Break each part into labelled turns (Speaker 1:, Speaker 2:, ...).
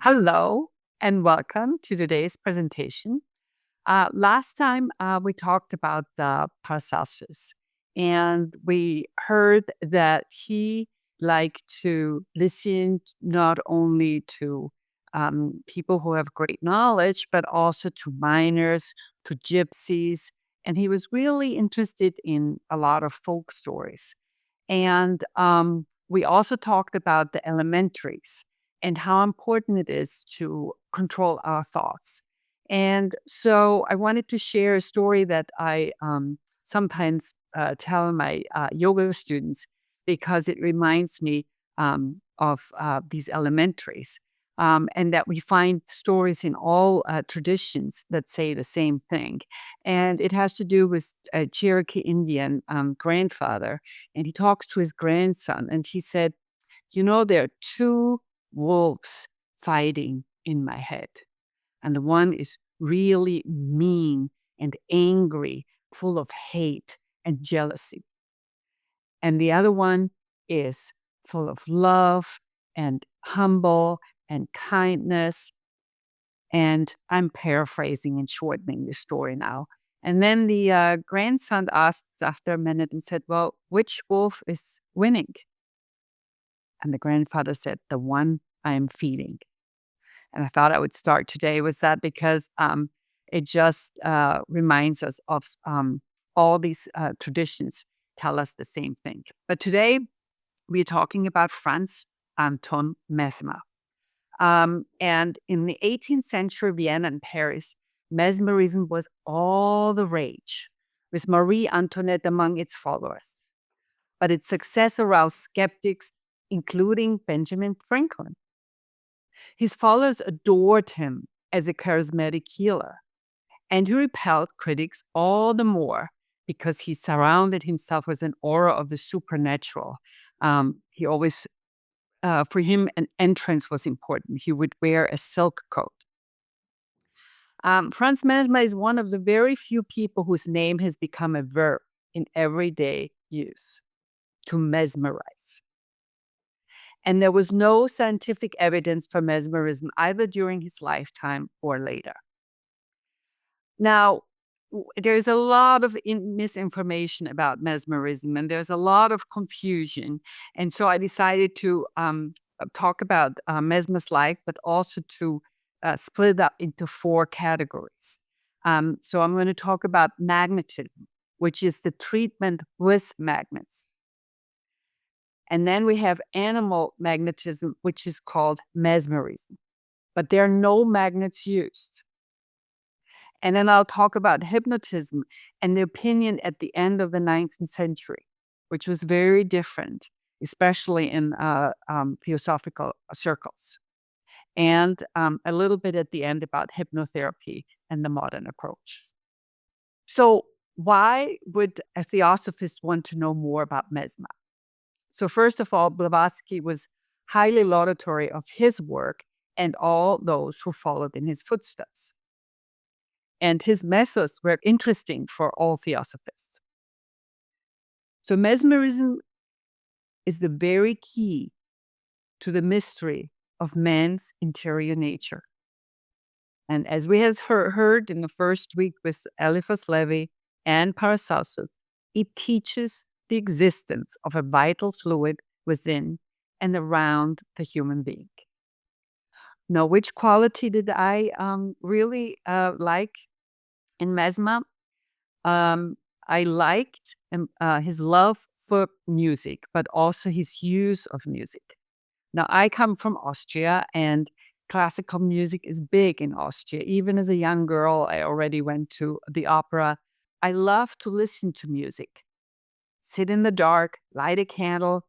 Speaker 1: Hello and welcome to today's presentation. Last time we talked about Paracelsus, and we heard that he liked to listen not only to people who have great knowledge, but also to miners, to gypsies, and he was really interested in a lot of folk stories. And we also talked about the elementaries and how important it is to control our thoughts. And so I wanted to share a story that I sometimes tell my yoga students because it reminds me of these elementaries. And that we find stories in all traditions that say the same thing. And it has to do with a Cherokee Indian grandfather. And he talks to his grandson, and he said, there are two wolves fighting in my head. And the one is really mean and angry, full of hate and jealousy. And the other one is full of love and humble and kindness. And I'm paraphrasing and shortening the story now. And then the grandson asked after a minute and said, well, which wolf is winning? And the grandfather said, the one I'm feeding. And I thought I would start today with that because it just reminds us of all these traditions tell us the same thing. But today we're talking about Franz Anton Mesmer. And in the 18th century, Vienna and Paris, Mesmerism was all the rage, with Marie Antoinette among its followers. But its success aroused skeptics, including Benjamin Franklin. His followers adored him as a charismatic healer, and he repelled critics all the more because he surrounded himself with an aura of the supernatural. He always For him, an entrance was important. He would wear a silk coat. Franz Mesmer is one of the very few people whose name has become a verb in everyday use, to mesmerize. And there was no scientific evidence for mesmerism either during his lifetime or later. Now, there's a lot of misinformation about mesmerism, and there's a lot of confusion. And so I decided to talk about Mesmer's life, but also to split it up into 4 categories. So I'm going to talk about magnetism, which is the treatment with magnets. And then we have animal magnetism, which is called mesmerism. But there are no magnets used. And then I'll talk about hypnotism and the opinion at the end of the 19th century, which was very different, especially in Theosophical circles. And a little bit at the end about hypnotherapy and the modern approach. So why would a Theosophist want to know more about Mesmer? So first of all, Blavatsky was highly laudatory of his work and all those who followed in his footsteps. And his methods were interesting for all Theosophists. So mesmerism is the very key to the mystery of man's interior nature. And as we have heard in the first week with Éliphas Lévi and Paracelsus, it teaches the existence of a vital fluid within and around the human being. Now, which quality did I really like in Mesmer? I liked his love for music, but also his use of music. Now, I come from Austria, and classical music is big in Austria. Even as a young girl, I already went to the opera. I love to listen to music, sit in the dark, light a candle,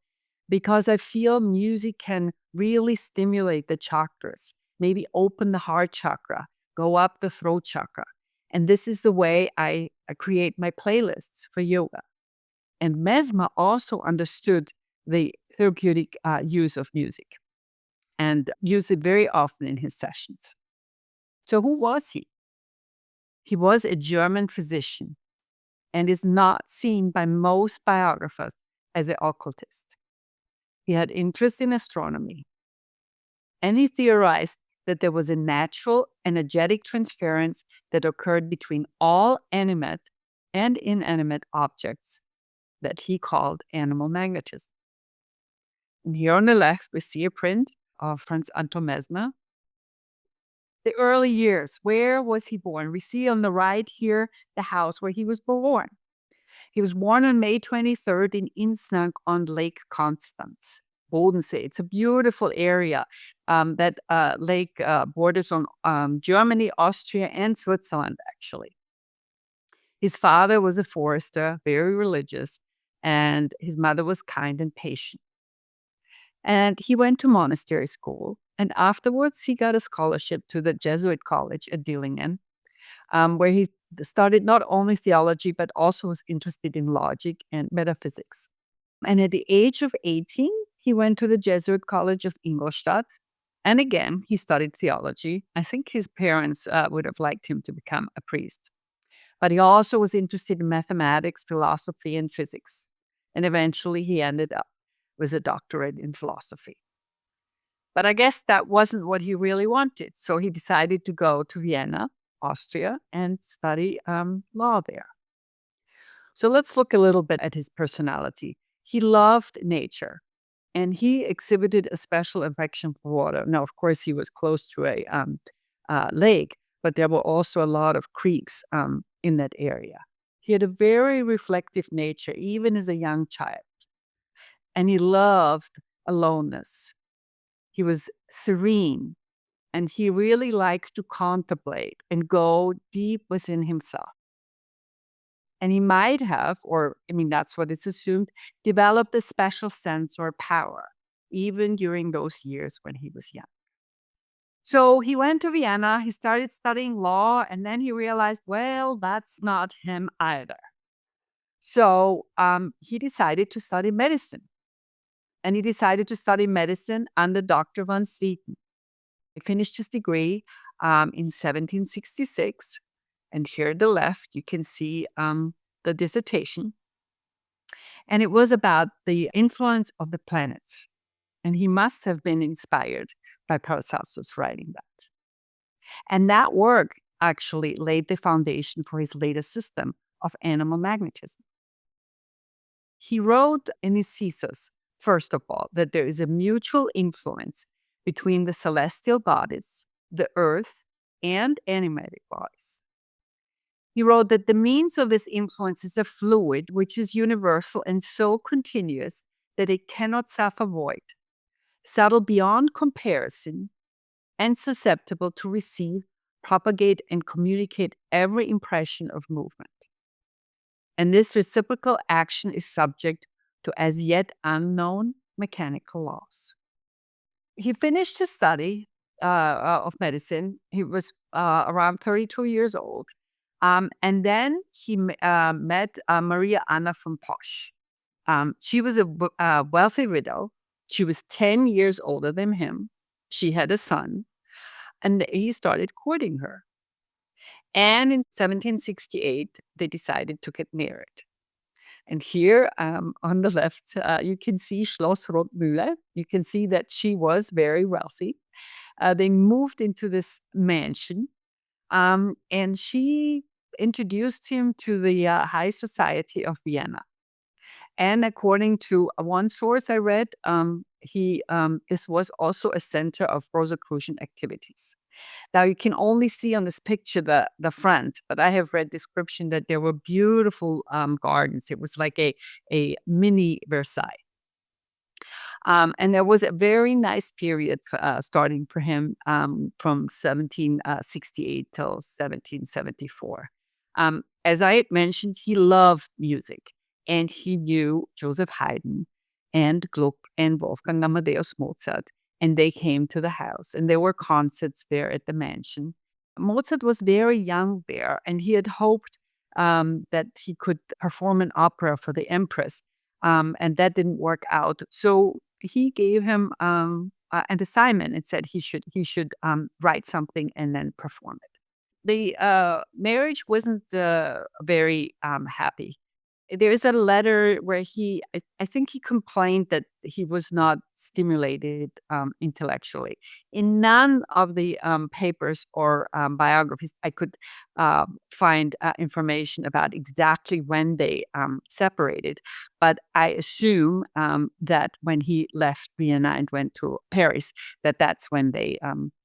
Speaker 1: because I feel music can really stimulate the chakras, maybe open the heart chakra, go up the throat chakra. And this is the way I create my playlists for yoga. And Mesmer also understood the therapeutic use of music and used it very often in his sessions. So who was he? He was a German physician and is not seen by most biographers as an occultist. He had interest in astronomy, and he theorized that there was a natural energetic transference that occurred between all animate and inanimate objects that he called animal magnetism. And here on the left, we see a print of Franz Anton Mesmer. The early years, where was he born? We see on the right here the house where he was born. He was born on May 23rd in Insnag on Lake Constance, Bodensee. It's a beautiful area. That lake borders on Germany, Austria, and Switzerland, actually. His father was a forester, very religious, and his mother was kind and patient. And he went to monastery school, and afterwards he got a scholarship to the Jesuit college at Dillingen, where he studied not only theology, but also was interested in logic and metaphysics. And at the age of 18, he went to the Jesuit College of Ingolstadt. And again, he studied theology. I think his parents would have liked him to become a priest. But he also was interested in mathematics, philosophy, and physics. And eventually he ended up with a doctorate in philosophy. But I guess that wasn't what he really wanted. So he decided to go to Vienna, Austria, and study law there. So let's look a little bit at his personality. He loved nature, and he exhibited a special affection for water. Now, of course, he was close to a lake, but there were also a lot of creeks in that area. He had a very reflective nature, even as a young child. And he loved aloneness. He was serene, and he really liked to contemplate and go deep within himself. And he might have, or I mean, that's what is assumed, developed a special sense or power, even during those years when he was young. So he went to Vienna, he started studying law, and then he realized, well, that's not him either. So he decided to study medicine. And he decided to study medicine under Dr. von Swieten. He finished his degree in 1766. And here at the left, you can see the dissertation. And it was about the influence of the planets. And he must have been inspired by Paracelsus writing that. And that work actually laid the foundation for his later system of animal magnetism. He wrote in his thesis, first of all, that there is a mutual influence between the celestial bodies, the earth, and animated bodies. He wrote that the means of this influence is a fluid which is universal and so continuous that it cannot self-avoid, subtle beyond comparison, and susceptible to receive, propagate, and communicate every impression of movement. And this reciprocal action is subject to as yet unknown mechanical laws. He finished his study of medicine. He was around 32 years old. And then he met Maria Anna von Posch. She was a wealthy widow. She was 10 years older than him. She had a son, and he started courting her. And in 1768, they decided to get married. And here on the left, you can see Schloss Rothmühle. You can see that she was very wealthy. They moved into this mansion, and she introduced him to the high society of Vienna. And according to one source I read, this was also a center of Rosicrucian activities. Now, you can only see on this picture the front, but I have read description that there were beautiful gardens. It was like a mini Versailles. And there was a very nice period starting for him from 1768 till 1774. As I had mentioned, he loved music, and he knew Joseph Haydn and Gluck and Wolfgang Amadeus Mozart. And they came to the house, and there were concerts there at the mansion. Mozart was very young there, and he had hoped that he could perform an opera for the Empress, and that didn't work out. So he gave him an assignment and said he should write something and then perform it. The marriage wasn't very happy. There is a letter where I think he complained that he was not stimulated intellectually. In none of the papers or biographies, I could find information about exactly when they separated. But I assume that when he left Vienna and went to Paris, that's when they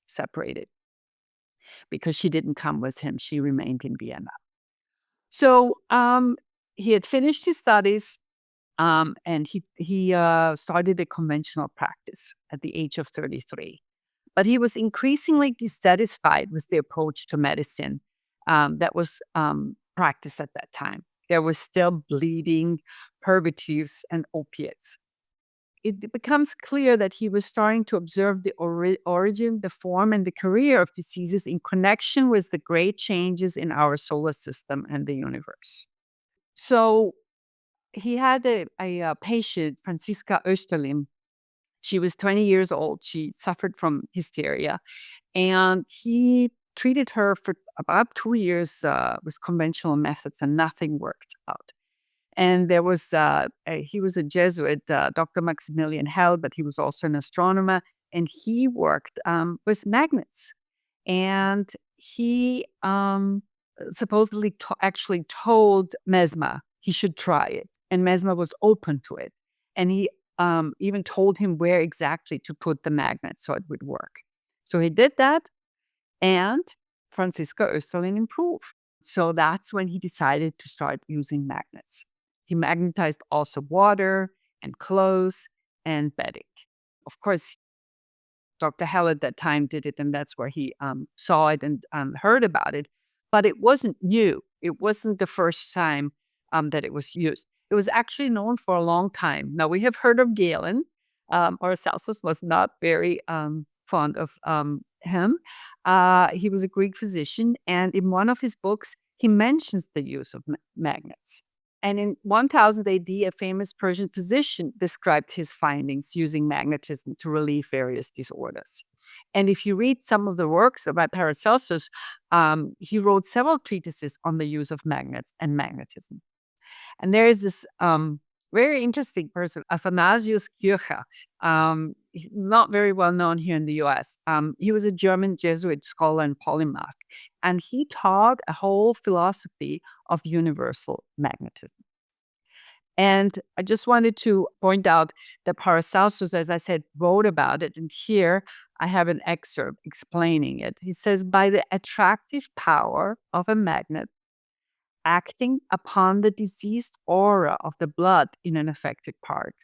Speaker 1: separated, because she didn't come with him. She remained in Vienna. So he had finished his studies, and he started a conventional practice at the age of 33. But he was increasingly dissatisfied with the approach to medicine that was practiced at that time. There was still bleeding, purgatives, and opiates. It becomes clear that he was starting to observe the origin, the form, and the career of diseases in connection with the great changes in our solar system and the universe. So he had a patient, Franziska Österlin. She was 20 years old. She suffered from hysteria, and he treated her for about 2 years with conventional methods, and nothing worked out. And there was he was a Jesuit, Dr. Maximilian Hell, but he was also an astronomer, and he worked with magnets. And he supposedly actually told Mesmer he should try it, and Mesmer was open to it. And he even told him where exactly to put the magnet so it would work. So he did that, and Franziska Österlin improved. So that's when he decided to start using magnets. He magnetized also water and clothes and bedding. Of course, Dr. Hell at that time did it, and that's where he saw it and heard about it. But it wasn't new. It wasn't the first time that it was used. It was actually known for a long time. Now, we have heard of Galen. Paracelsus was not very fond of him. He was a Greek physician, and in one of his books, he mentions the use of magnets. And in 1000 AD, a famous Persian physician described his findings using magnetism to relieve various disorders. And if you read some of the works by Paracelsus, he wrote several treatises on the use of magnets and magnetism. And there is this very interesting person, Athanasius Kircher, not very well known here in the US. He was a German Jesuit scholar and polymath, and he taught a whole philosophy of universal magnetism. And I just wanted to point out that Paracelsus, as I said, wrote about it. And here I have an excerpt explaining it. He says, by the attractive power of a magnet, acting upon the diseased aura of the blood in an affected part,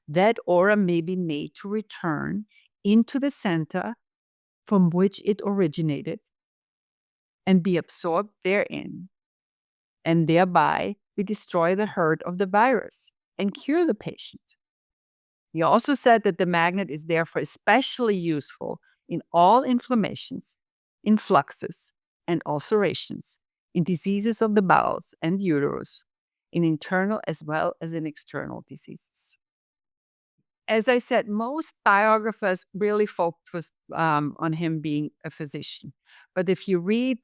Speaker 1: that aura may be made to return into the center from which it originated and be absorbed therein, and thereby we destroy the hurt of the virus and cure the patient. He also said that the magnet is therefore especially useful in all inflammations, influxes, and ulcerations, in diseases of the bowels and uterus, in internal as well as in external diseases. As I said, most biographers really focus on him being a physician. But if you read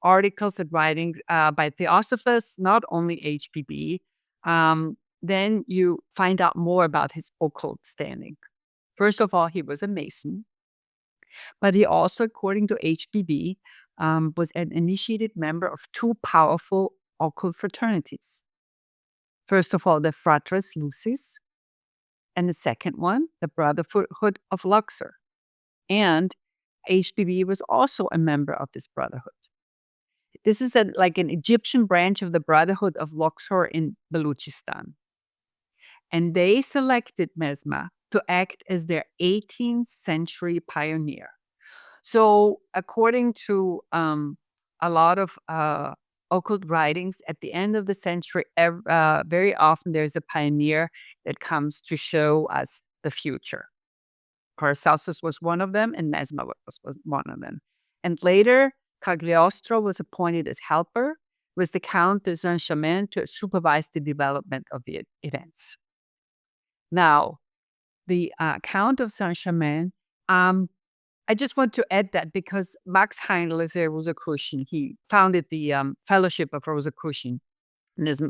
Speaker 1: articles and writings by Theosophists, not only HPB, then you find out more about his occult standing. First of all, he was a Mason, but he also, according to HPB, was an initiated member of two powerful occult fraternities. First of all, the Fratres Lucis, and the second one, the Brotherhood of Luxor. And HPB was also a member of this brotherhood. This is like an Egyptian branch of the Brotherhood of Luxor in Baluchistan. And they selected Mesmer to act as their 18th century pioneer. So according to a lot of occult writings, at the end of the century, very often there's a pioneer that comes to show us the future. Paracelsus was one of them, and Mesmer was one of them. And later, Cagliostro was appointed as helper with the Count de Saint-Germain to supervise the development of the events. Now, the Count of Saint-Germain, I just want to add that because Max Heindl is a Rosicrucian. He founded the Fellowship of Rosicrucian.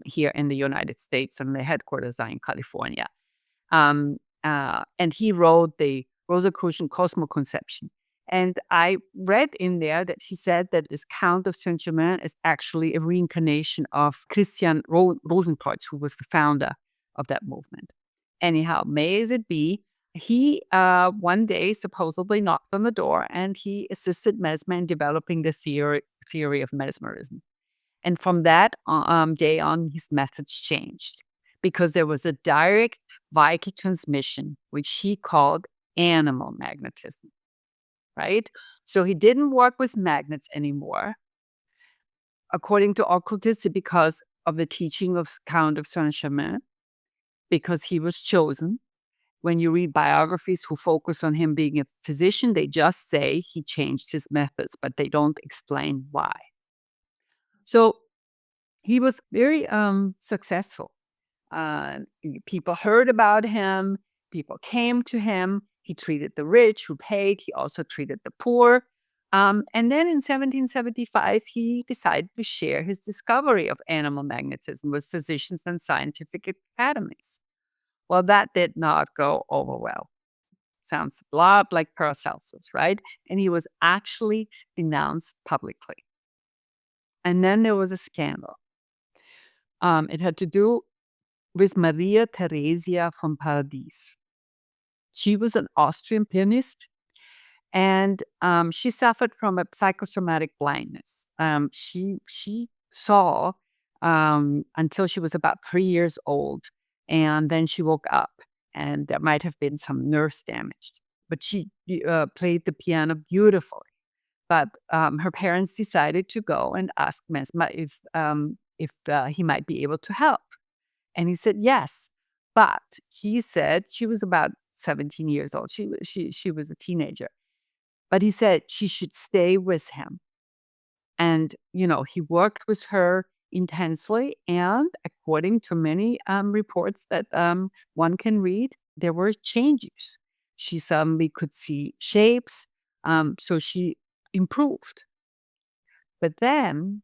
Speaker 1: here in the United States, and the headquarters are in California. And he wrote the Rosicrucian Cosmoconception. And I read in there that he said that this Count of Saint-Germain is actually a reincarnation of Christian Rosenkreuz, who was the founder of that movement. Anyhow, may as it be, he one day supposedly knocked on the door and he assisted Mesmer in developing the theory of mesmerism. And from that day on, his methods changed because there was a direct vital transmission, which he called animal magnetism, right? So he didn't work with magnets anymore, according to occultists, because of the teaching of Count of Saint-Germain, because he was chosen. When you read biographies who focus on him being a physician, they just say he changed his methods, but they don't explain why. So he was very successful. People heard about him. People came to him. He treated the rich who paid. He also treated the poor. And then in 1775, he decided to share his discovery of animal magnetism with physicians and scientific academies. Well, that did not go over well. Sounds a lot like Paracelsus, right? And he was actually denounced publicly. And then there was a scandal. It had to do with Maria Theresia von Paradis. She was an Austrian pianist, and she suffered from a psychosomatic blindness. She saw until she was about 3 years old, and then she woke up, and there might have been some nerves damaged. But she played the piano beautifully. But her parents decided to go and ask Mesmer if he might be able to help. And he said yes. But he said she was about 17 years old. She was a teenager. But he said she should stay with him. And, he worked with her intensely. And according to many reports that one can read, there were changes. She suddenly could see shapes. So she improved. But then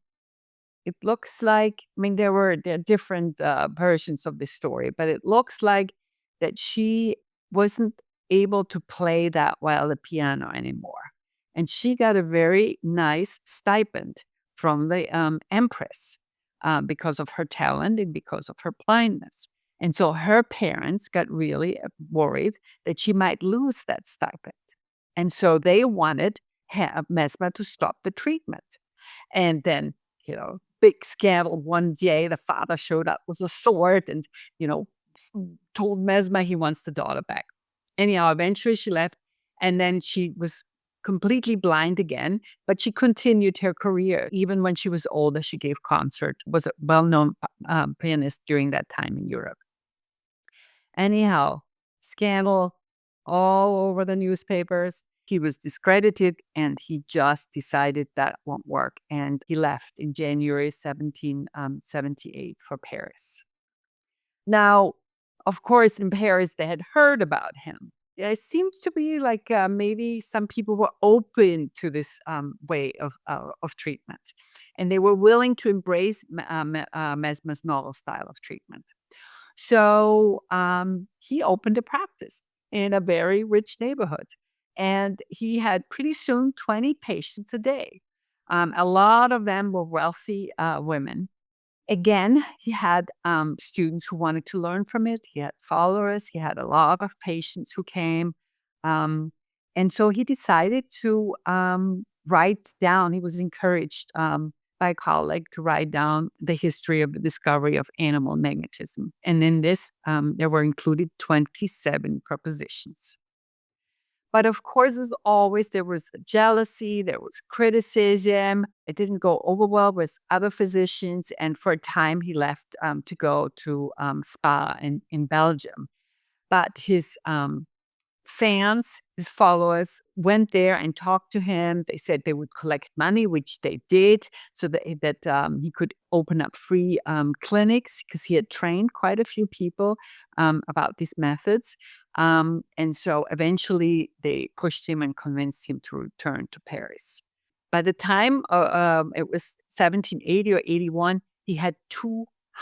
Speaker 1: it looks like, there are different versions of the story, but it looks like that she wasn't able to play that well the piano anymore. And she got a very nice stipend from the empress because of her talent and because of her blindness. And so her parents got really worried that she might lose that stipend. And so they wanted Mesmer to stop the treatment. And then, big scandal one day, the father showed up with a sword and, told Mesmer he wants the daughter back. Anyhow, eventually she left, and then she was completely blind again, but she continued her career. Even when she was older, she gave concerts, was a well-known pianist during that time in Europe. Anyhow, scandal all over the newspapers. He was discredited, and he just decided that won't work. And he left in January 1778 for Paris. Now, of course, in Paris, they had heard about him. It seems to be like maybe some people were open to this way of treatment. And they were willing to embrace Mesmer's novel style of treatment. So he opened a practice in a very rich neighborhood. And he had pretty soon 20 patients a day. A lot of them were wealthy women. Again, he had students who wanted to learn from it. He had followers. He had a lot of patients who came. And so he decided to write down, he was encouraged by a colleague to write down the history of the discovery of animal magnetism. And in this, there were included 27 propositions. But of course, as always, there was jealousy, there was criticism. It didn't go over well with other physicians. And for a time, he left to go to Spa in Belgium. But his fans, his followers, went there and talked to him. They said they would collect money, which they did, so that he could open up free clinics, because he had trained quite a few people about these methods. And so eventually they pushed him and convinced him to return to Paris. By the time it was 1780 or 81, he had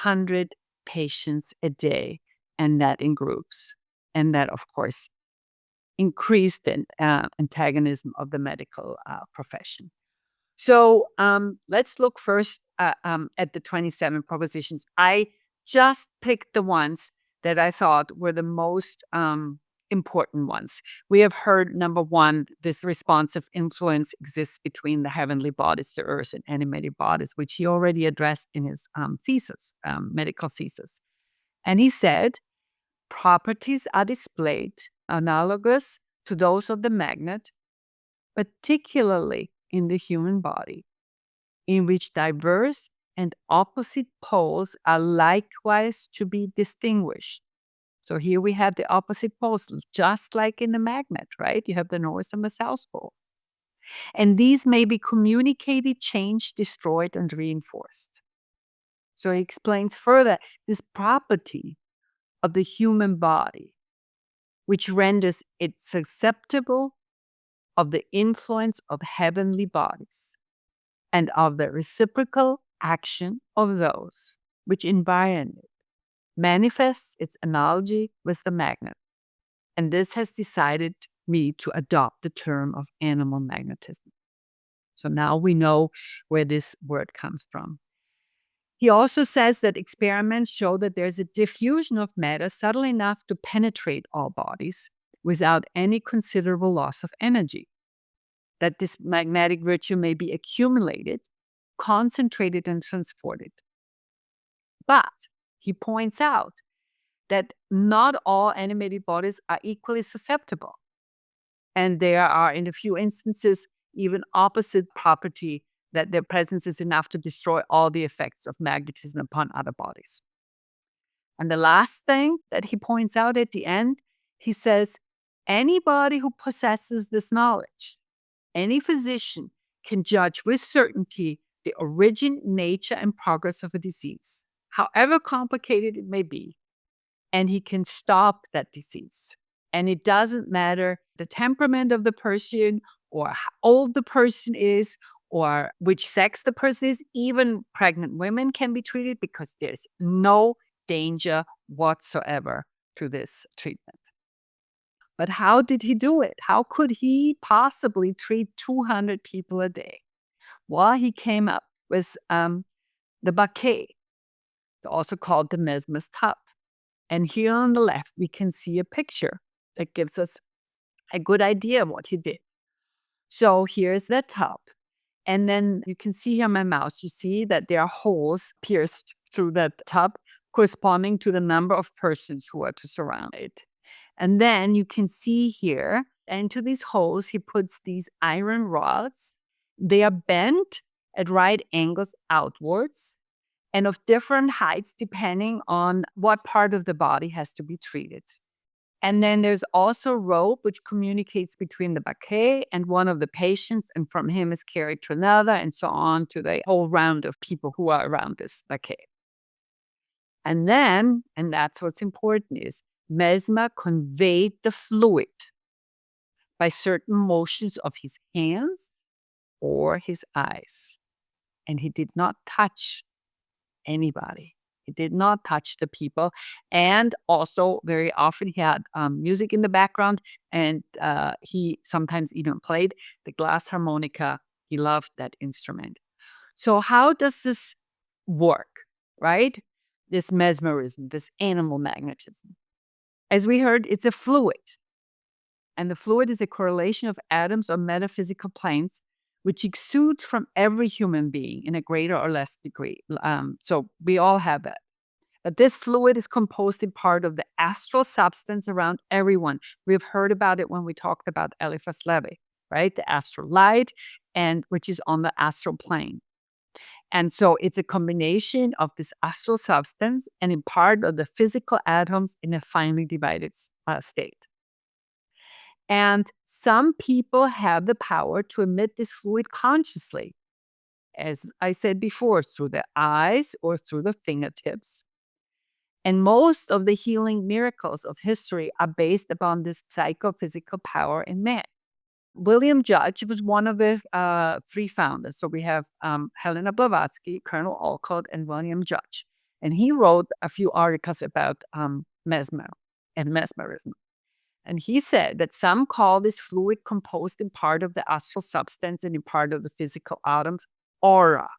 Speaker 1: 100 patients a day, and that in groups. And that, of course, increased the antagonism of the medical profession. So let's look first at the 27 propositions. I just picked the ones that I thought were the most important ones. We have heard, number one, this responsive influence exists between the heavenly bodies, the earth, and animated bodies, which he already addressed in his thesis, medical thesis. And he said, properties are displayed analogous to those of the magnet, particularly in the human body, in which diverse and opposite poles are likewise to be distinguished. So here we have the opposite poles, just like in the magnet, right? You have the north and the south pole. And these may be communicated, changed, destroyed, and reinforced. So he explains further this property of the human body, which renders it susceptible of the influence of heavenly bodies and of the reciprocal action of those which environ it, manifests its analogy with the magnet. And this has decided me to adopt the term of animal magnetism. So now we know where this word comes from. He also says that experiments show that there's a diffusion of matter subtle enough to penetrate all bodies without any considerable loss of energy. That this magnetic virtue may be accumulated, concentrated, and transported. But he points out that not all animated bodies are equally susceptible. And there are, in a few instances, even opposite property, that their presence is enough to destroy all the effects of magnetism upon other bodies. And the last thing that he points out at the end, he says, anybody who possesses this knowledge, any physician, can judge with certainty the origin, nature, and progress of a disease, however complicated it may be. And he can stop that disease. And it doesn't matter the temperament of the person or how old the person is or which sex the person is. Even pregnant women can be treated because there's no danger whatsoever to this treatment. But how did he do it? How could he possibly treat 200 people a day? Well, he came up with the baquet, also called the Mesmer's tub. And here on the left, we can see a picture that gives us a good idea of what he did. So here's the tub. And then you can see here on my mouse, you see that there are holes pierced through that tub corresponding to the number of persons who are to surround it. And then you can see here, into these holes, he puts these iron rods. They are bent at right angles outwards and of different heights depending on what part of the body has to be treated. And then there's also rope, which communicates between the baquet and one of the patients, and from him is carried to another, and so on to the whole round of people who are around this baquet. And then, and that's what's important, is Mesmer conveyed the fluid by certain motions of his hands or his eyes. And he did not touch anybody. He did not touch the people. And also, very often, he had music in the background, and he sometimes even played the glass harmonica. He loved that instrument. So how does this work, right? This mesmerism, this animal magnetism. As we heard, it's a fluid. And the fluid is a correlation of atoms on metaphysical planes which exudes from every human being in a greater or less degree. So we all have that. But this fluid is composed in part of the astral substance around everyone. We've heard about it when we talked about Éliphas Lévi, right? The astral light, and which is on the astral plane. And so it's a combination of this astral substance and in part of the physical atoms in a finely divided state. And some people have the power to emit this fluid consciously, as I said before, through the eyes or through the fingertips. And most of the healing miracles of history are based upon this psychophysical power in man. William Judge was one of the three founders. So we have Helena Blavatsky, Colonel Occult, and William Judge. And he wrote a few articles about Mesmer and Mesmerism. And he said that some call this fluid composed in part of the astral substance and in part of the physical atoms aura.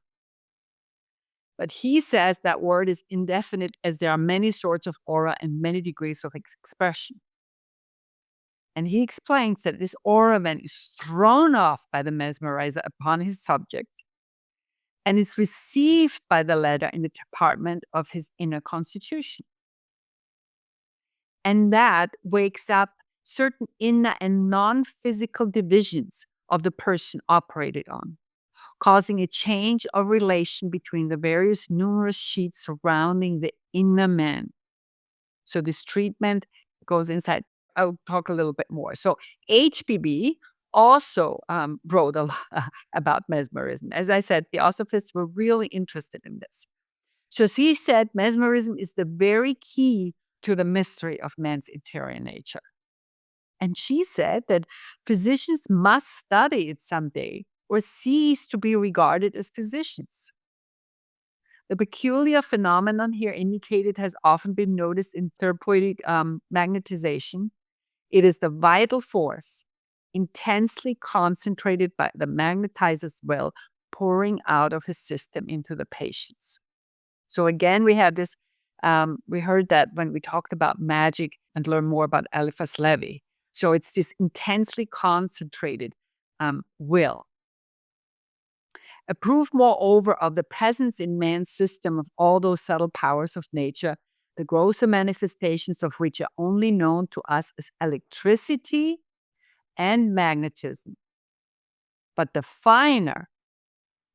Speaker 1: But he says that word is indefinite as there are many sorts of aura and many degrees of expression. And he explains that this aura then is thrown off by the mesmerizer upon his subject and is received by the latter in the department of his inner constitution. And that wakes up certain inner and non-physical divisions of the person operated on, causing a change of relation between the various numerous sheets surrounding the inner man. So this treatment goes inside. I'll talk a little bit more. So HBB also wrote a lot about mesmerism. As I said, Theosophists were really interested in this. So she said mesmerism is the very key to the mystery of man's interior nature. And she said that physicians must study it someday or cease to be regarded as physicians. The peculiar phenomenon here indicated has often been noticed in therapeutic magnetization. It is the vital force intensely concentrated by the magnetizer's will pouring out of his system into the patients. So again, we had this, we heard that when we talked about magic and learned more about Éliphas Lévi. So it's this intensely concentrated will. A proof, moreover, of the presence in man's system of all those subtle powers of nature, the grosser manifestations of which are only known to us as electricity and magnetism. But the finer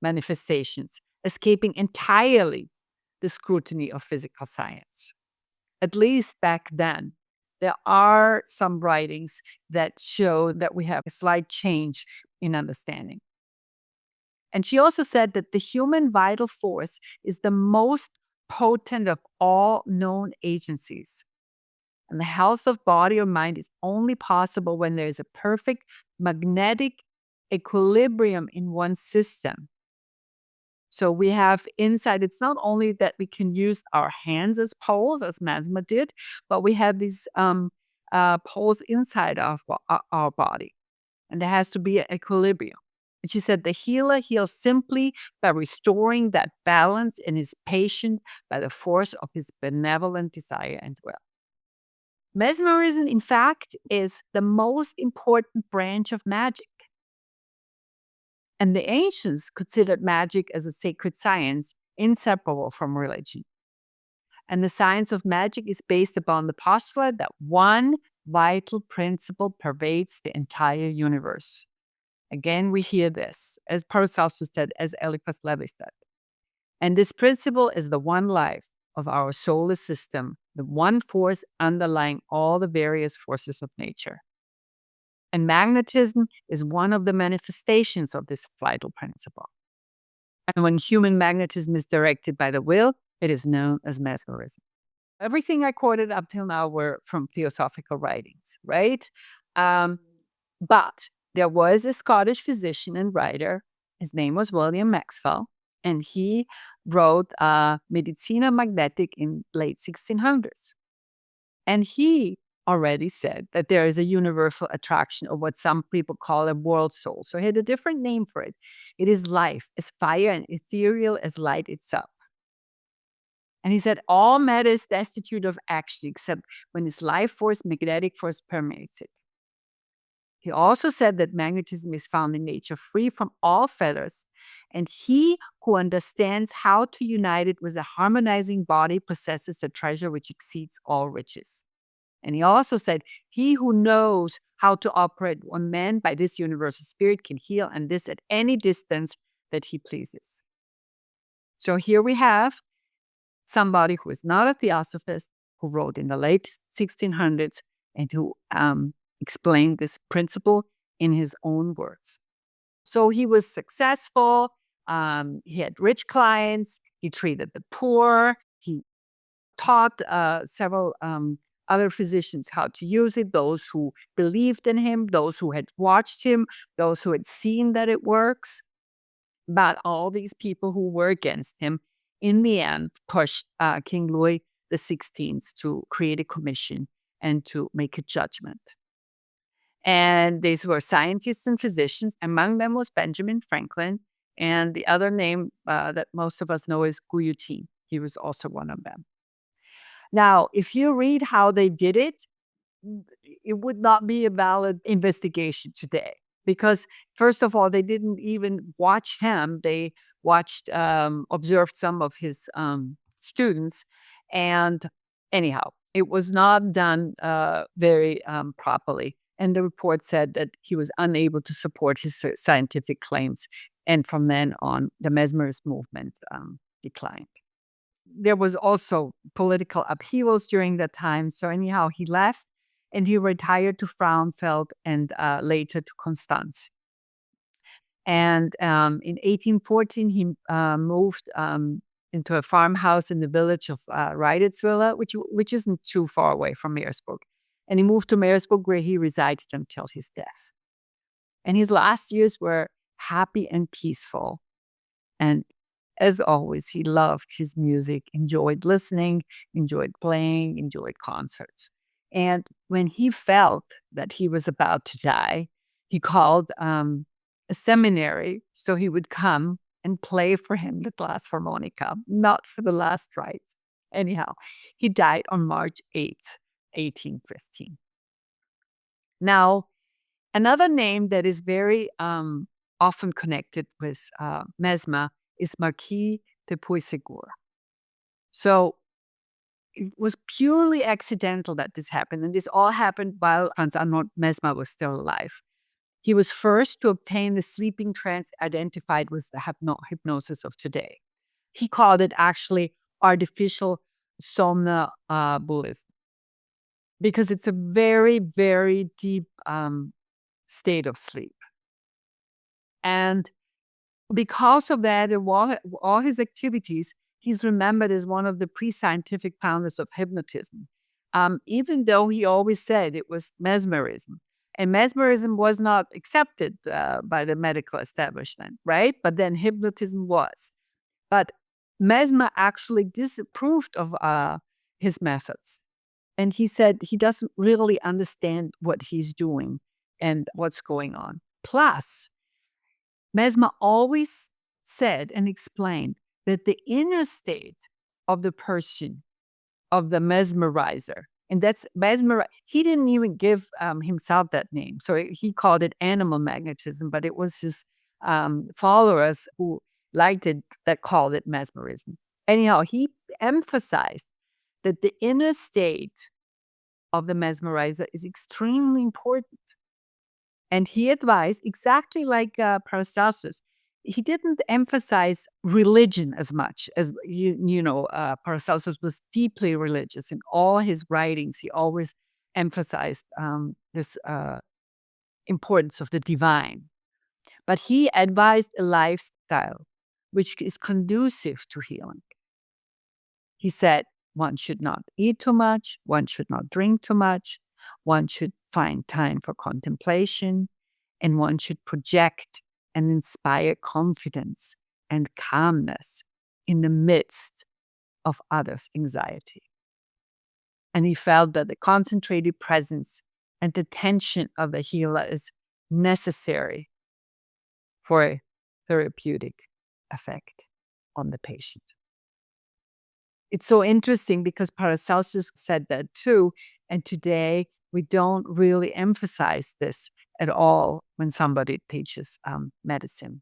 Speaker 1: manifestations escaping entirely the scrutiny of physical science. At least back then, there are some writings that show that we have a slight change in understanding. And she also said that the human vital force is the most potent of all known agencies. And the health of body or mind is only possible when there is a perfect magnetic equilibrium in one's system. So we have inside, it's not only that we can use our hands as poles, as Mesmer did, but we have these poles inside of our body. And there has to be an equilibrium. And she said the healer heals simply by restoring that balance in his patient by the force of his benevolent desire and will. Mesmerism, in fact, is the most important branch of magic. And the ancients considered magic as a sacred science, inseparable from religion. And the science of magic is based upon the postulate that one vital principle pervades the entire universe. Again, we hear this, as Paracelsus said, as Éliphas Lévi said. And this principle is the one life of our solar system, the one force underlying all the various forces of nature. And magnetism is one of the manifestations of this vital principle. And when human magnetism is directed by the will, it is known as mesmerism. Everything I quoted up till now were from theosophical writings, right? But there was a Scottish physician and writer. His name was William Maxwell, and he wrote Medicina Magnetic in late 1600s. And he already said that there is a universal attraction of what some people call a world soul. So he had a different name for it. It is life, as fire and ethereal as light itself. And he said all matter is destitute of action except when its life force, magnetic force, permeates it. He also said that magnetism is found in nature free from all fetters, and he who understands how to unite it with a harmonizing body possesses a treasure which exceeds all riches. And he also said, he who knows how to operate one man by this universal spirit can heal, and this at any distance that he pleases. So here we have somebody who is not a theosophist, who wrote in the late 1600s and who explained this principle in his own words. So he was successful. He had rich clients. He treated the poor. He taught several other physicians how to use it, those who believed in him, those who had watched him, those who had seen that it works. But all these people who were against him in the end, pushed King Louis XVI to create a commission and to make a judgment. And these were scientists and physicians. Among them was Benjamin Franklin. And the other name that most of us know is Guillotine. He was also one of them. Now, if you read how they did it, it would not be a valid investigation today. Because, first of all, they didn't even watch him. They observed some of his students. And anyhow, it was not done very properly. And the report said that he was unable to support his scientific claims. And from then on, the Mesmerist movement declined. There was also political upheavals during that time. So anyhow, he left and he retired to Frauenfeld and later to Constance. And in 1814, he moved into a farmhouse in the village of Reidetswiller, which isn't too far away from Meersburg. And he moved to Meersburg, where he resided until his death. And his last years were happy and peaceful. And as always, he loved his music, enjoyed listening, enjoyed playing, enjoyed concerts. And when he felt that he was about to die, he called a seminary so he would come and play for him the glass harmonica, not for the last rites. Anyhow, he died on March 8th, 1815. Now, another name that is very often connected with Mesmer is Marquis de Puységur. So it was purely accidental that this happened, and this all happened while Franz Anton Mesmer was still alive. He was first to obtain the sleeping trance identified with the hypnosis of today. He called it actually artificial somnambulism because it's a very, very deep state of sleep. And because of that, all his activities, he's remembered as one of the pre-scientific founders of hypnotism, even though he always said it was mesmerism. And mesmerism was not accepted by the medical establishment, right? But then hypnotism was. But Mesmer actually disapproved of his methods. And he said he doesn't really understand what he's doing and what's going on. Plus, Mesmer always said and explained that the inner state of the person, of the mesmerizer, and that's he didn't even give himself that name. So he called it animal magnetism, but it was his followers who liked it that called it mesmerism. Anyhow, he emphasized that the inner state of the mesmerizer is extremely important. And he advised, exactly like Paracelsus, he didn't emphasize religion as much as, Paracelsus was deeply religious. In all his writings, he always emphasized this importance of the divine. But he advised a lifestyle which is conducive to healing. He said one should not eat too much, one should not drink too much, one should find time for contemplation, and one should project and inspire confidence and calmness in the midst of others' anxiety. And he felt that the concentrated presence and the attention of the healer is necessary for a therapeutic effect on the patient. It's so interesting because Paracelsus said that too, and today we don't really emphasize this at all when somebody teaches medicine.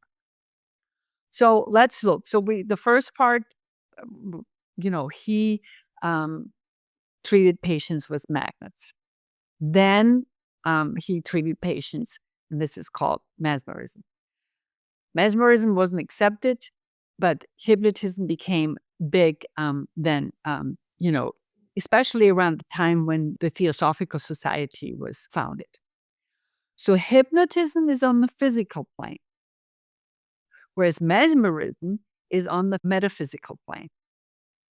Speaker 1: So let's look. So the first part, he treated patients with magnets. Then he treated patients, and this is called mesmerism. Mesmerism wasn't accepted, but hypnotism became big then, especially around the time when the Theosophical Society was founded. So hypnotism is on the physical plane, whereas mesmerism is on the metaphysical plane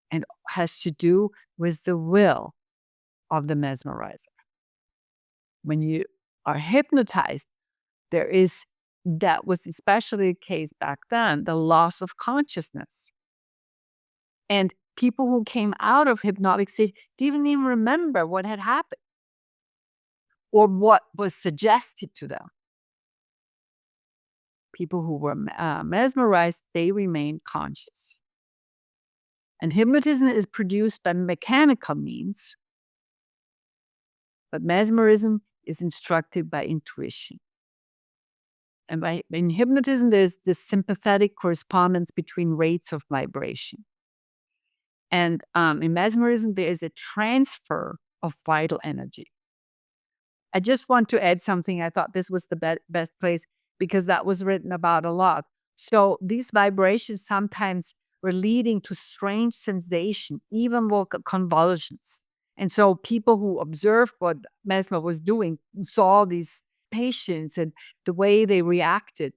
Speaker 1: and has to do with the will of the mesmerizer. When you are hypnotized, that was especially the case back then, the loss of consciousness. And people who came out of hypnotic state didn't even remember what had happened or what was suggested to them. People who were mesmerized, they remained conscious. And hypnotism is produced by mechanical means, but mesmerism is instructed by intuition. And in hypnotism, there's this sympathetic correspondence between rates of vibration. And in mesmerism, there is a transfer of vital energy. I just want to add something. I thought this was the best place because that was written about a lot. So these vibrations sometimes were leading to strange sensation, even vocal convulsions. And so people who observed what Mesmer was doing saw these patients and the way they reacted.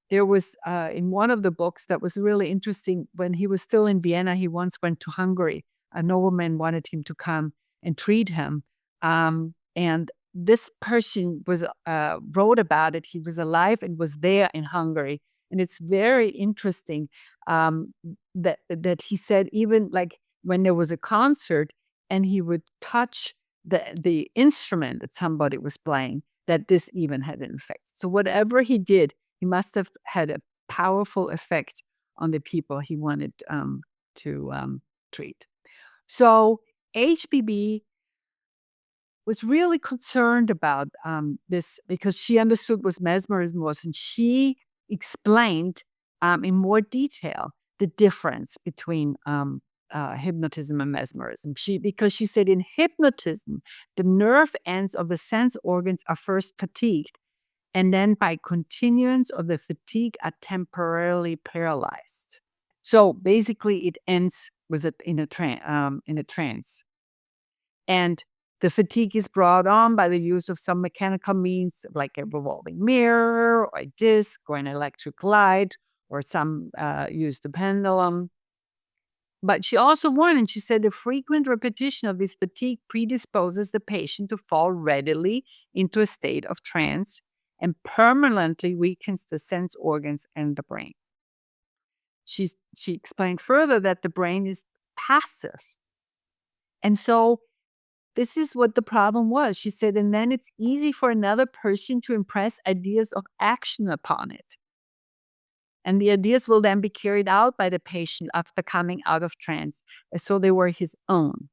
Speaker 1: There was in one of the books that was really interesting. When he was still in Vienna, he once went to Hungary. A nobleman wanted him to come and treat him. And this person was wrote about it. He was alive and was there in Hungary. And it's very interesting that he said, even like when there was a concert and he would touch the instrument that somebody was playing, that this even had an effect. So whatever he did, he must have had a powerful effect on the people he wanted to treat. So HBB was really concerned about this because she understood what mesmerism was, and she explained in more detail the difference between hypnotism and mesmerism. Because she said in hypnotism, the nerve ends of the sense organs are first fatigued, and then by continuance of the fatigue are temporarily paralyzed. So basically, it ends in a trance, and the fatigue is brought on by the use of some mechanical means like a revolving mirror or a disc or an electric light, or some use the pendulum. But she also warned, and she said the frequent repetition of this fatigue predisposes the patient to fall readily into a state of trance and permanently weakens the sense organs and the brain. She explained further that the brain is passive. And so this is what the problem was. She said, and then it's easy for another person to impress ideas of action upon it. And the ideas will then be carried out by the patient after coming out of trance, as though they were his own.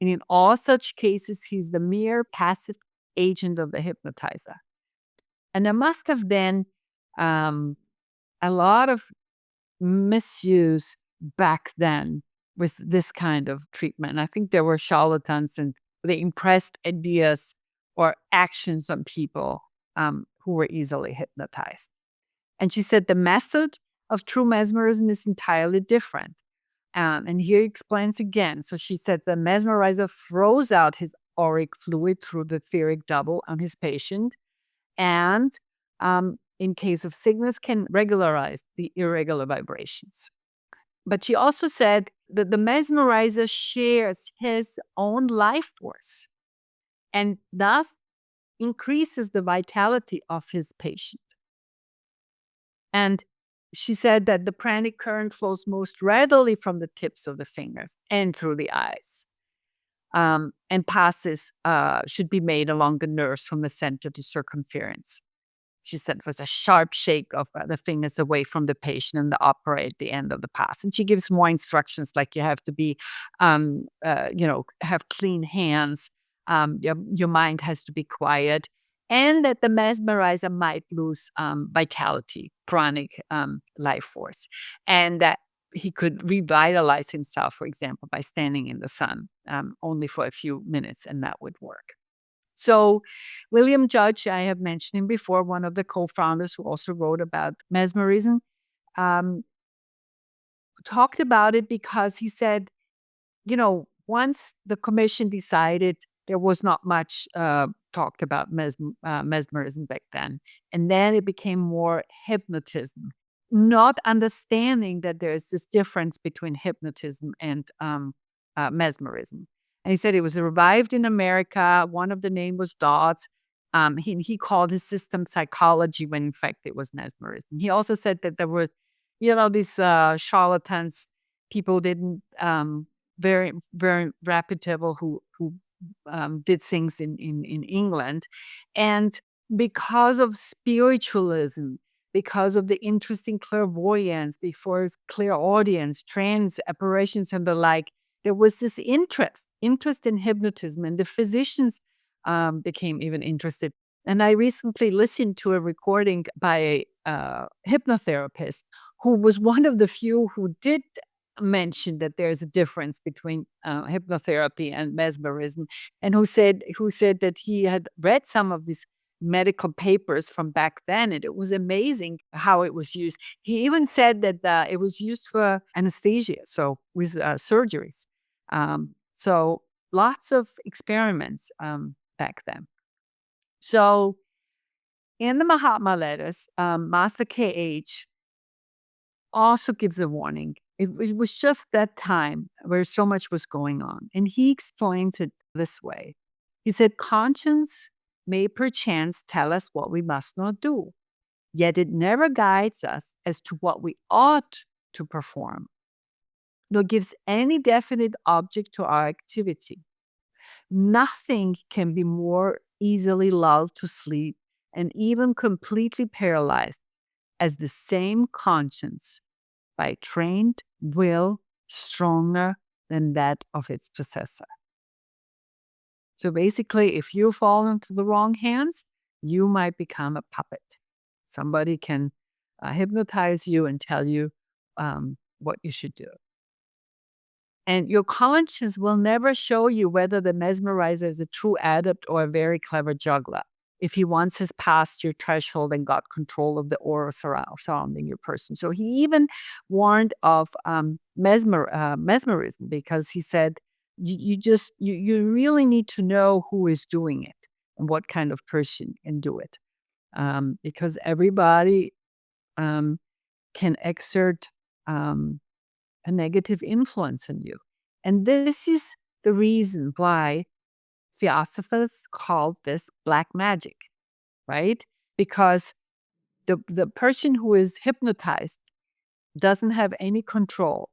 Speaker 1: And in all such cases, he's the mere passive agent of the hypnotizer. And there must have been a lot of misuse back then with this kind of treatment. I think there were charlatans and they impressed ideas or actions on people who were easily hypnotized. And she said the method of true mesmerism is entirely different. And here he explains again. So she said the mesmerizer throws out his auric fluid through the etheric double on his patient, and in case of sickness, can regularize the irregular vibrations. But she also said that the mesmerizer shares his own life force and thus increases the vitality of his patient. And she said that the pranic current flows most readily from the tips of the fingers and through the eyes. And passes should be made along the nerves from the center to circumference. She said it was a sharp shake of the fingers away from the patient and the operator at the end of the pass. And she gives more instructions like you have to be, have clean hands. Your mind has to be quiet, and that the mesmerizer might lose vitality, pranic life force, and that he could revitalize himself, for example, by standing in the sun only for a few minutes, and that would work. So William Judge, I have mentioned him before, one of the co-founders who also wrote about mesmerism, talked about it because he said, once the commission decided, there was not much talked about mesmerism back then. And then it became more hypnotism, not understanding that there's this difference between hypnotism and mesmerism. And he said it was revived in America. One of the name was Dodds. He called his system psychology when in fact it was mesmerism. He also said that there were, these charlatans people didn't very very reputable who did things in England, and because of spiritualism, because of the interesting clairvoyance, before clairaudience, trance apparitions, and the like, there was this interest in hypnotism, and the physicians became even interested. And I recently listened to a recording by a hypnotherapist who was one of the few who did mention that there's a difference between hypnotherapy and mesmerism, and who said that he had read some of these medical papers from back then, and it was amazing how it was used. He even said that it was used for anesthesia, so with surgeries. So lots of experiments back then. So in the Mahatma letters, Master KH also gives a warning. It was just that time where so much was going on. And he explains it this way. He said, conscience may perchance tell us what we must not do, yet it never guides us as to what we ought to perform, nor gives any definite object to our activity. Nothing can be more easily lulled to sleep and even completely paralyzed as the same conscience by trained will stronger than that of its possessor. So basically, if you fall into the wrong hands, you might become a puppet. Somebody can hypnotize you and tell you what you should do. And your conscience will never show you whether the mesmerizer is a true adept or a very clever juggler, if he once has passed your threshold and got control of the aura surrounding your person. So he even warned of mesmerism, because he said, you really need to know who is doing it and what kind of person can do it. Because everybody can exert a negative influence on you. And this is the reason why Theosophists called this black magic, right? Because the person who is hypnotized doesn't have any control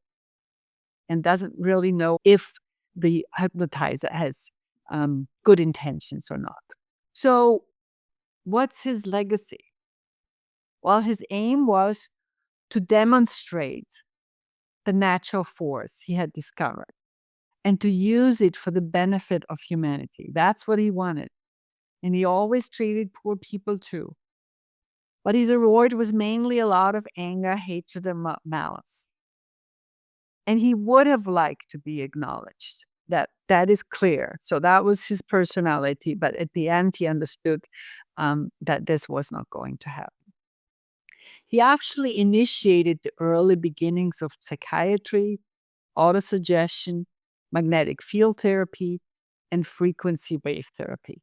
Speaker 1: and doesn't really know if the hypnotizer has good intentions or not. So what's his legacy? Well, his aim was to demonstrate the natural force he had discovered and to use it for the benefit of humanity. That's what he wanted. And he always treated poor people too. But his reward was mainly a lot of anger, hatred, and malice. And he would have liked to be acknowledged. That is clear. So that was his personality. But at the end, he understood that this was not going to happen. He actually initiated the early beginnings of psychiatry, autosuggestion, magnetic field therapy, and frequency wave therapy.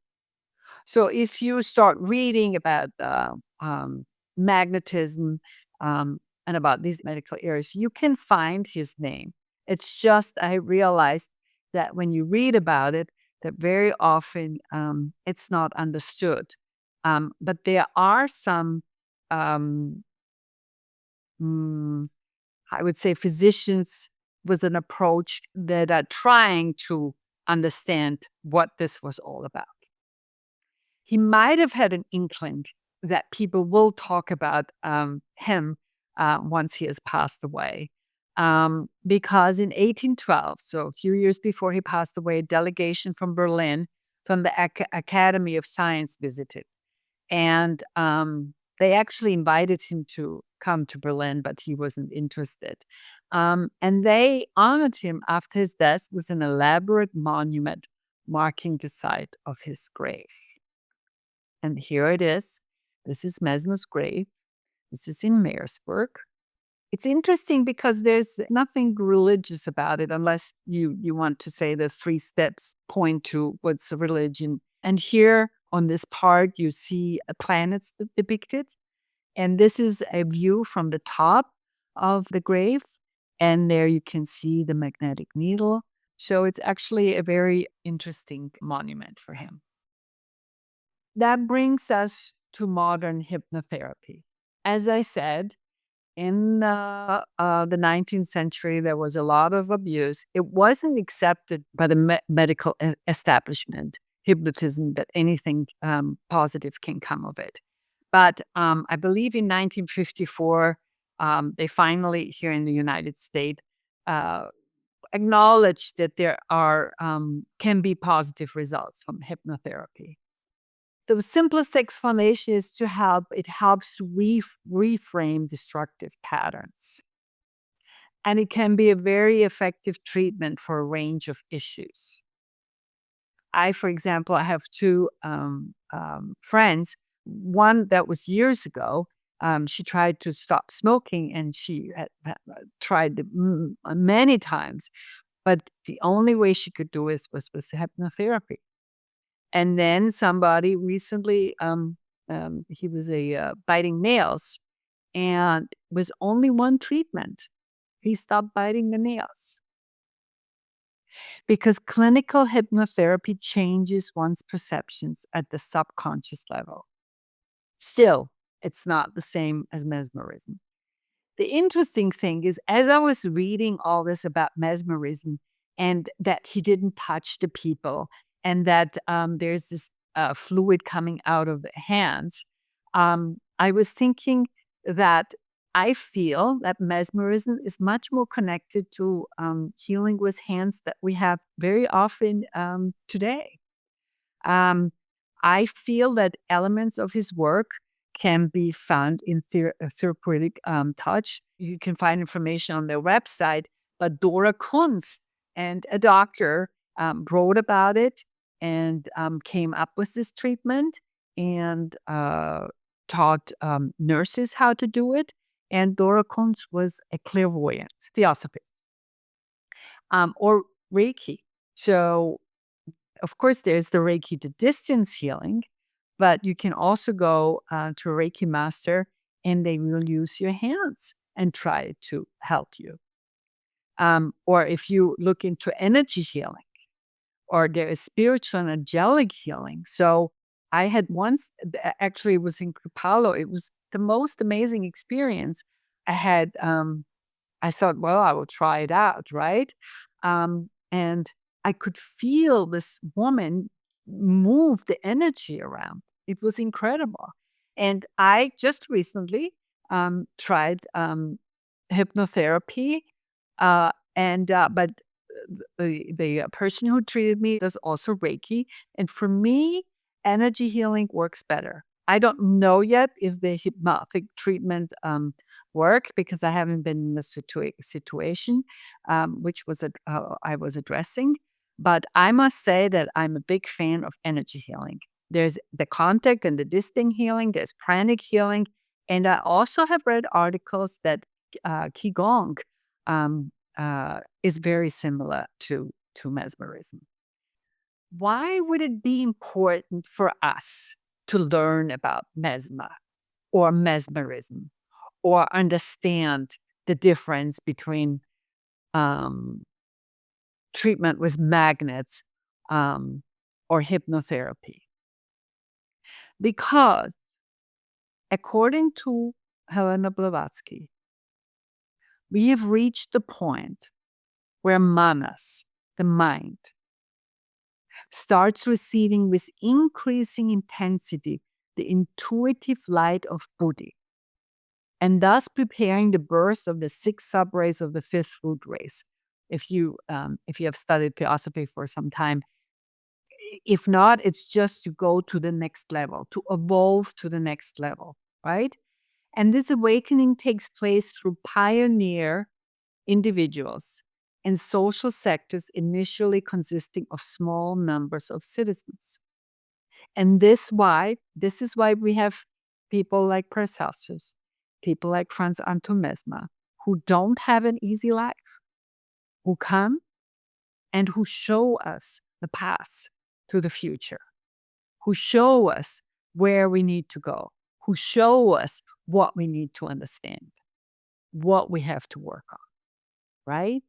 Speaker 1: So if you start reading about magnetism and about these medical areas, you can find his name. It's just I realized that when you read about it, that very often it's not understood. But there are some, I would say, physicians with an approach that are trying to understand what this was all about. He might have had an inkling that people will talk about him once he has passed away. Because in 1812, so a few years before he passed away, a delegation from Berlin, from the Academy of Science visited. And they actually invited him to come to Berlin, but he wasn't interested. And they honored him after his death with an elaborate monument marking the site of his grave. And here it is. This is Mesmer's grave. This is in Meersburg. It's interesting because there's nothing religious about it, unless you want to say the 3 steps point to what's a religion. And here on this part, you see planets depicted. And this is a view from the top of the grave. And there you can see the magnetic needle. So it's actually a very interesting monument for him. That brings us to modern hypnotherapy. As I said, in the 19th century, there was a lot of abuse. It wasn't accepted by the medical establishment, hypnotism, that anything positive can come of it. But I believe in 1954, they finally, here in the United States, acknowledged that there are can be positive results from hypnotherapy. The simplest explanation is it helps to reframe destructive patterns. And it can be a very effective treatment for a range of issues. For example, I have two friends. One that was years ago, she tried to stop smoking and she had tried many times, but the only way she could do it was with hypnotherapy. And then somebody recently, he was biting nails, and with only one treatment, he stopped biting the nails. Because clinical hypnotherapy changes one's perceptions at the subconscious level. Still, it's not the same as mesmerism. The interesting thing is, as I was reading all this about mesmerism and that he didn't touch the people and that there's this fluid coming out of the hands, I was thinking that I feel that mesmerism is much more connected to healing with hands that we have very often today. I feel that elements of his work can be found in therapeutic touch. You can find information on their website, but Dora Kunz and a doctor wrote about it and came up with this treatment and taught nurses how to do it. And Dora Kunz was a clairvoyant, Theosophist, or Reiki. So, of course, there's the Reiki to distance healing, but you can also go to a Reiki master and they will use your hands and try to help you. Or if you look into energy healing, or there is spiritual and angelic healing. So I had once, actually, it was in Kupalo. It was the most amazing experience. I had, I thought, well, I will try it out, right? And I could feel this woman move the energy around. It was incredible. And I just recently tried hypnotherapy, but the person who treated me does also Reiki. And for me, energy healing works better. I don't know yet if the hypnotic treatment worked because I haven't been in the situation which was I was addressing. But I must say that I'm a big fan of energy healing. There's the contact and the distinct healing. There's pranic healing. And I also have read articles that Qigong is very similar to mesmerism. Why would it be important for us to learn about mesmer or mesmerism or understand the difference between treatment with magnets or hypnotherapy? Because according to Helena Blavatsky, we have reached the point where manas, the mind, starts receiving with increasing intensity the intuitive light of Buddhi, and thus preparing the birth of the 6 sub-rays of the 5th root race. If you have studied Theosophy for some time, if not, it's just to go to the next level, to evolve to the next level, right? And this awakening takes place through pioneer individuals and social sectors initially consisting of small numbers of citizens. And this is why we have people like Paracelsus, people like Franz Anton Mesmer, who don't have an easy life, who come and who show us the path to the future, who show us where we need to go, who show us what we need to understand, what we have to work on, right?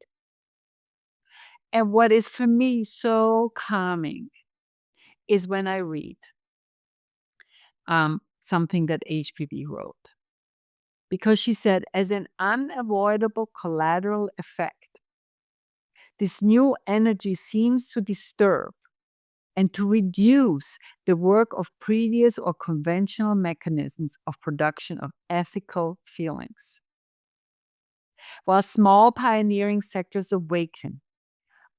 Speaker 1: And what is for me so calming is when I read something that HPV wrote. because she said, as an unavoidable collateral effect, this new energy seems to disturb and to reduce the work of previous or conventional mechanisms of production of ethical feelings. While small pioneering sectors awaken,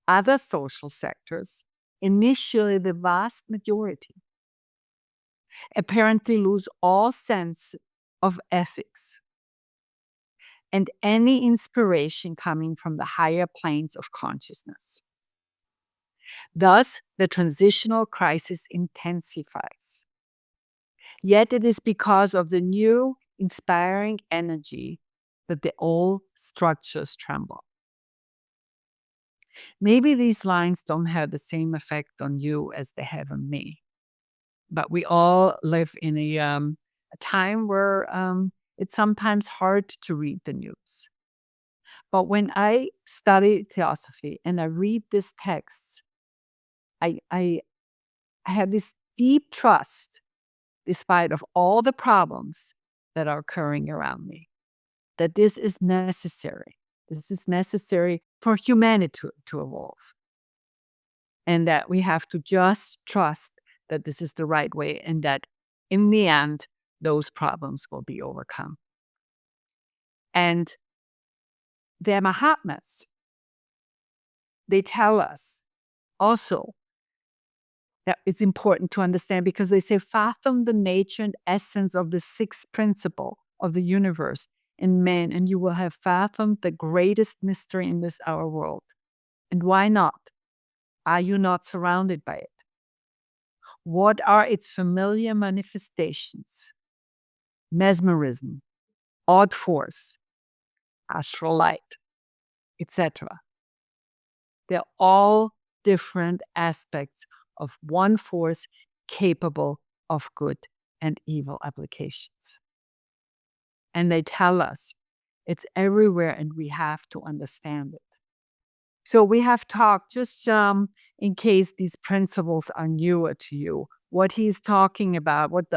Speaker 1: other social sectors, initially the vast majority, apparently lose all sense of ethics and any inspiration coming from the higher planes of consciousness. Thus, the transitional crisis intensifies. Yet it is because of the new inspiring energy that the old structures tremble. Maybe these lines don't have the same effect on you as they have on me, but we all live in a time where it's sometimes hard to read the news. But when I study Theosophy and I read these texts, I have this deep trust, despite of all the problems that are occurring around me, that this is necessary. This is necessary for humanity to evolve. And that we have to just trust that this is the right way and that in the end, those problems will be overcome. And the Mahatmas, they tell us also that it's important to understand, because they say, fathom the nature and essence of the sixth principle of the universe in man, and you will have fathomed the greatest mystery in this our world. And why not? Are you not surrounded by it? What are its familiar manifestations? Mesmerism, odd force, astral light, etc. They're all different aspects of one force capable of good and evil applications. And they tell us it's everywhere and we have to understand it. So we have talked, just in case these principles are newer to you, what he's talking about, what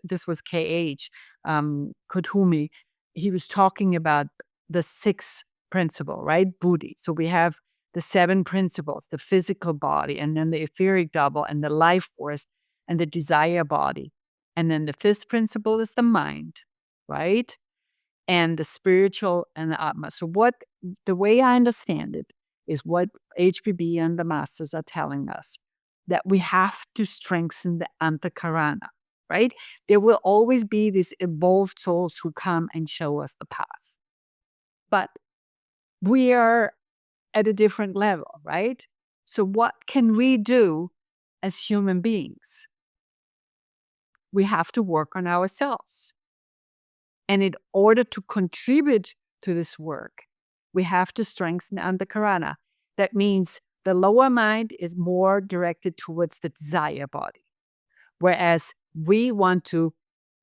Speaker 1: this was K.H. Kuthumi, he was talking about the sixth principle, right? Buddhi. So we have the seven principles, the physical body, and then the etheric double, and the life force, and the desire body. And then the fifth principle is the mind, right? And the spiritual and the Atma. So the way I understand it is what HPB and the masters are telling us, that we have to strengthen the Antakarana, right? There will always be these evolved souls who come and show us the path. But we are at a different level, right? So what can we do as human beings? We have to work on ourselves. And in order to contribute to this work, we have to strengthen Antakarana. That means the lower mind is more directed towards the desire body, whereas we want to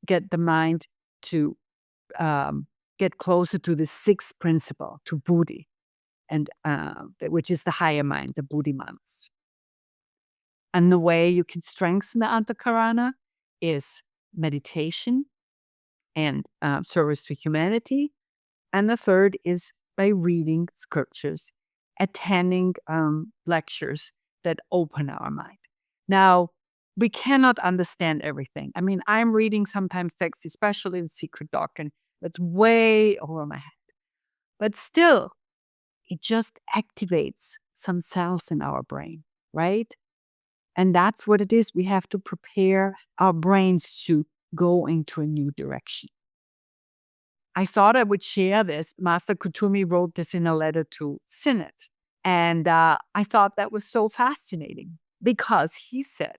Speaker 1: get the mind to get closer to the sixth principle, to Buddhi, and which is the higher mind, the Buddhimanas. And the way you can strengthen the Antakarana is meditation and service to humanity. And the third is by reading scriptures, attending lectures that open our mind. Now, we cannot understand everything. I mean, I'm reading sometimes texts, especially in Secret Doctrine, that's way over my head. But still, it just activates some cells in our brain, right? And that's what it is. We have to prepare our brains to go into a new direction. I thought I would share this. Master Kuthumi wrote this in a letter to Synod. And I thought that was so fascinating because he said,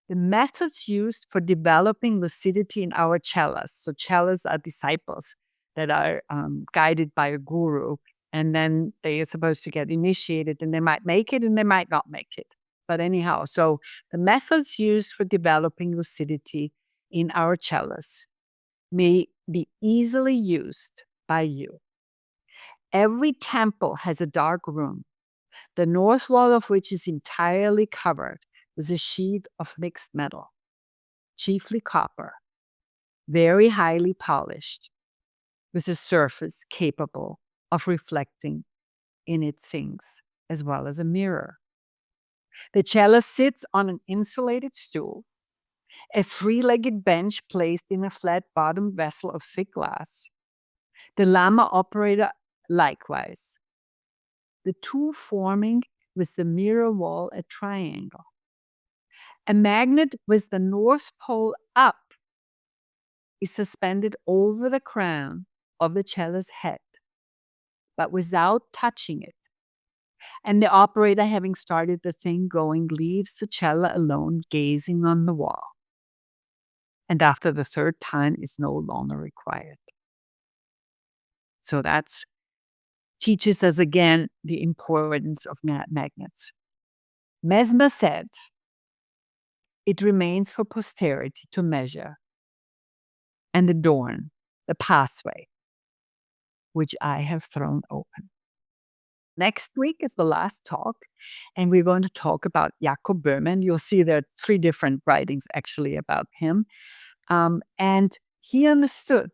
Speaker 1: the methods used for developing lucidity in our chelas, so chelas are disciples that are guided by a guru, and then they are supposed to get initiated, and they might make it and they might not make it. But anyhow, so the methods used for developing lucidity in our chelas may be easily used by you. Every temple has a dark room, the north wall of which is entirely covered with a sheet of mixed metal, chiefly copper. very highly polished, with a surface capable of reflecting in it things, as well as a mirror. The cellist sits on an insulated stool, a three-legged bench placed in a flat-bottomed vessel of thick glass. The lama operator likewise, the two forming with the mirror wall a triangle. A magnet with the north pole up is suspended over the crown of the cellist's head, but without touching it. And the operator, having started the thing going, leaves the cello alone, gazing on the wall. And after the third time is no longer required. So that's teaches us again the importance of magnets. Mesmer said, it remains for posterity to measure and adorn the pathway which I have thrown open. Next week is the last talk, and we're going to talk about Jakob Böhme. And you'll see there are 3 different writings actually about him. And he understood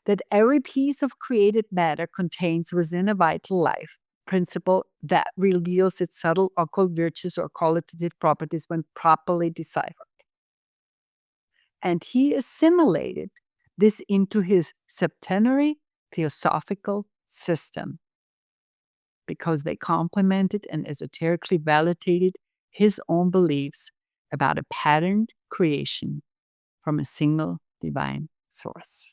Speaker 1: that every piece of created matter contains within a vital life principle that reveals its subtle occult virtues or qualitative properties when properly deciphered. And he assimilated this into his septenary theosophical system because they complemented and esoterically validated his own beliefs about a patterned creation from a single divine source.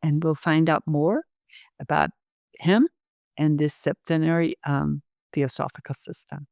Speaker 1: And we'll find out more about him and this septenary theosophical system.